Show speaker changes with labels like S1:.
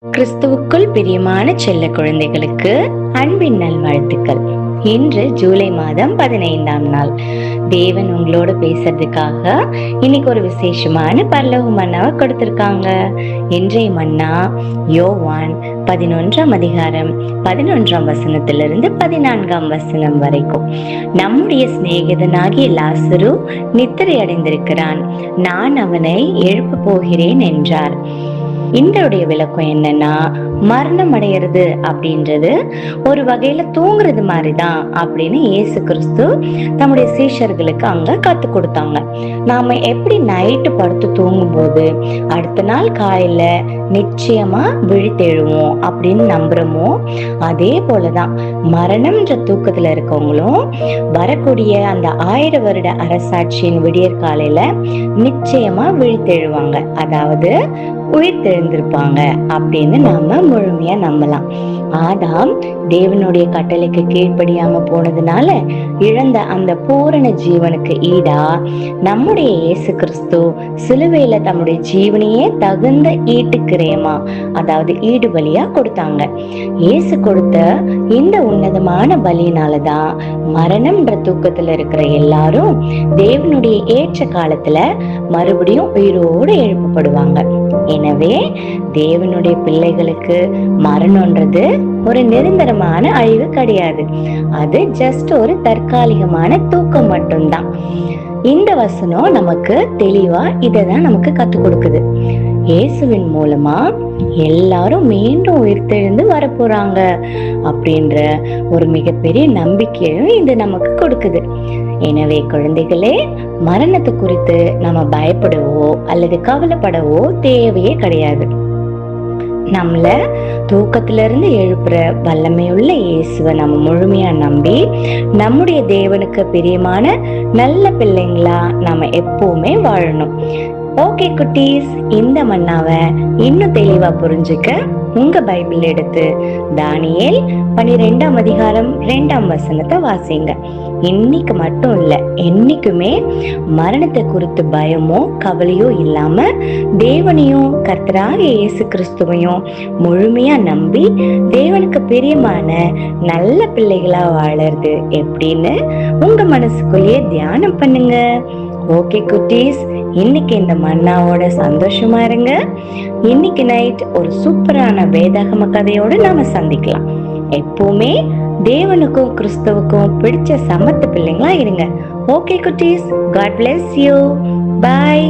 S1: கிறிஸ்துவுக்குள் பிரியமான செல்ல குழந்தைகளுக்கு அன்பின் நல்வாழ்த்துக்கள். இன்று ஜூலை மாதம் 15ஆம் நாள். தேவன் உங்களோட பேசுறதுக்காக இன்னைக்கு ஒரு விசேஷமான பரலோக மன்னாவை கொடுத்திருக்காங்க. இன்றைய மன்னா யோவான் 11ஆம் அதிகாரம் 11ஆம் வசனத்திலிருந்து 14ஆம் வசனம் வரைக்கும். நம்முடைய சிநேகிதனாகிய லாசரு நித்திரை அடைந்திருக்கிறான், நான் அவனை எழுப்ப போகிறேன் என்றார். இந்தோடைய விளக்கம் என்னன்னா, மரணம் அடையிறது அப்படின்றது ஒரு வகையில தூங்குறது மாதிரிதான் அப்படின்னு இயேசு கிறிஸ்து தம்முடைய சீஷர்களுக்கு அங்க கத்து கொடுத்தாங்க. நாம எப்படி நைட்டு படுத்து தூங்கும் போது அடுத்த நாள் காலையில நிச்சயமா விழித்தெழுவோம் அப்படின்னு நம்புறோமோ, அதே போலதான் மரணம்ன்ற தூக்கத்துல இருக்கவங்களும் வரக்கூடிய அந்த 1000 வருட அரசாட்சியின் விடியற் காலையில நிச்சயமா விழித்தெழுவாங்க, அதாவது உயிர் தெழுந்திருப்பாங்க அப்படின்னு நாம முழுமையா நம்பலாம். ஆதாம் தேவனுடைய கட்டளைக்கு கீழ்ப்படியாம போனதுனால இழந்த அந்த பூரண ஜீவனுக்கு ஈடா நம்முடைய இயேசு கிறிஸ்து சிலுவையில தம்முடைய ஜீவனையே தகுந்த ஈட்டுக்கிரயமா, அதாவது ஈடு பலியா கொடுத்தாங்க. இயேசு கொடுத்த இந்த உன்னதமான பலியினாலதான் மரணம்ன்ற தூக்கத்துல இருக்கிற எல்லாரும் தேவனுடைய ஏற்ற காலத்துல மறுபடியும் உயிரோடு எழுப்பப்படுவாங்க. எனவே தேவனுடைய பிள்ளைகளுக்கு மரணம்ன்றது ஒரு நிரந்தரமான அழிவு கிடையாது, அது ஜஸ்ட் ஒரு தற்காலிகமான தூக்கம் மட்டும்தான். இந்த வசனம் நமக்கு தெளிவா இததான் நமக்கு கத்து கொடுக்குது. இயேசுவின் மூலமா எல்லாரும் மீண்டும் உயிர்த்தெழுந்து வரப்போறாங்க அப்படின்ற ஒரு மிகப்பெரிய நம்பிக்கையும் இது நமக்கு கொடுக்குது. எனவே குழந்தைகளே, மரணத்தை குறித்து நம்ம பயப்படவோ அல்லது கவலைப்படவோ தேவையே கிடையாது. நம்மள தூக்கத்துல இருந்து எழுப்புற வல்லமையுள்ள இயேசுவை நம்ம முழுமையா நம்பி நம்முடைய தேவனுக்கு பிரியமான நல்ல பிள்ளைங்களா நாம எப்பவுமே வாழணும். ஓகே குட்டீஸ், இந்த மன்னாவை இன்னும் தெளிவா புரிஞ்சுக்க உங்க பைபிள் எடுத்து தானியேல் 12ஆம் அதிகாரம் 2ஆம் வசனத்தை வாசிங்க. இன்னைக்கு மட்டும் இல்ல, என்னைக்குமே மரணத்தை குறித்து பயமோ கவலையோ இல்லாம தேவனையும் கர்த்தராகிய இயேசு கிறிஸ்துவையும் முழுமையா நம்பி தேவனுக்கு பிரியமான நல்ல பிள்ளைகளா வாழறது எப்படின்னு உங்க மனசுக்குள்ளேயே தியானம் பண்ணுங்க. ஓகே குட்டீஸ், இன்னைக்கு இந்த மன்னாவோட சந்தோஷமா இருங்க. இன்னைக்கு நைட் ஒரு சூப்பரான வேதாகம கதையோட நாம சந்திக்கலாம். எப்பவுமே தேவனுக்கும் கிறிஸ்துவுக்கும் பிடிச்ச சமத்து பிள்ளைங்களா இருங்க. ஓகே குட்டீஸ், God bless you. Bye.